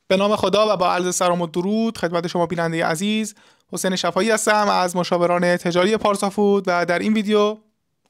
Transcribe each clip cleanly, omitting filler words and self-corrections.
به نام خدا و با عرض سلام و درود خدمت شما بیننده عزیز، حسین شفایی هستم از مشاوران تجاری پارسافود و در این ویدیو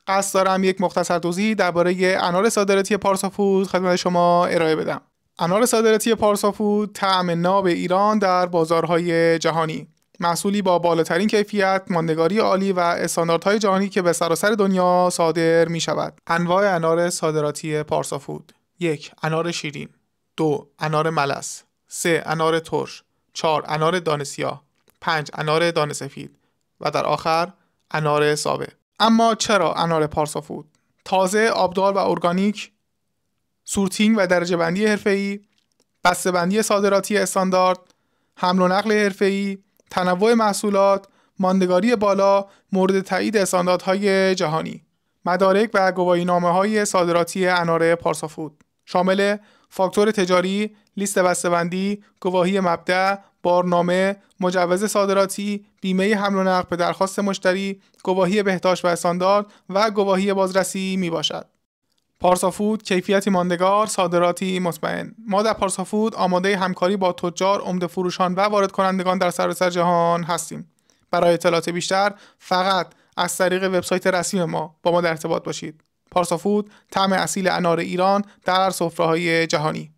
قصد دارم یک مختصر توضیح درباره انار صادراتی پارسافود خدمت شما ارائه بدم. انار صادراتی پارسافود طعم ناب ایران در بازارهای جهانی، محصولی با بالاترین کیفیت، ماندگاری عالی و استانداردهای جهانی که به سراسر دنیا صادر می شود. انواع انار صادراتی پارسافود: 1. انار شیرین، 2. انار ملس، 3. انار ترش، 4. انار دانه سیاه، 5. انار دانه سفید و در آخر انار سابه. اما چرا انار پارسافود؟ تازه، آبدار و ارگانیک، سورتینگ و درجه بندی حرفه‌ای، بسته بندی صادراتی استاندارد، حمل و نقل حرفه‌ای، تنوع محصولات، ماندگاری بالا، مورد تایید استانداردهای جهانی. مدارک و گواهینامه‌های صادراتی انار پارسافود شامل فاکتور تجاری، لیست بسته‌بندی، گواهی مبدأ، بارنامه، مجوز صادراتی، بیمه حمل و نقل به درخواست مشتری، گواهی بهداشت و استاندارد و گواهی بازرسی می باشد. پارسافود، کیفیتی ماندگار، صادراتی مطمئن. ما در پارسافود آماده همکاری با تجار، عمده فروشان و وارد کنندگان در سراسر جهان هستیم. برای اطلاعات بیشتر فقط از طریق وبسایت رسمی ما با ما در ارتباط باشید. پارسافود، طعم اصیل انار ایران در سفره‌های جهانی.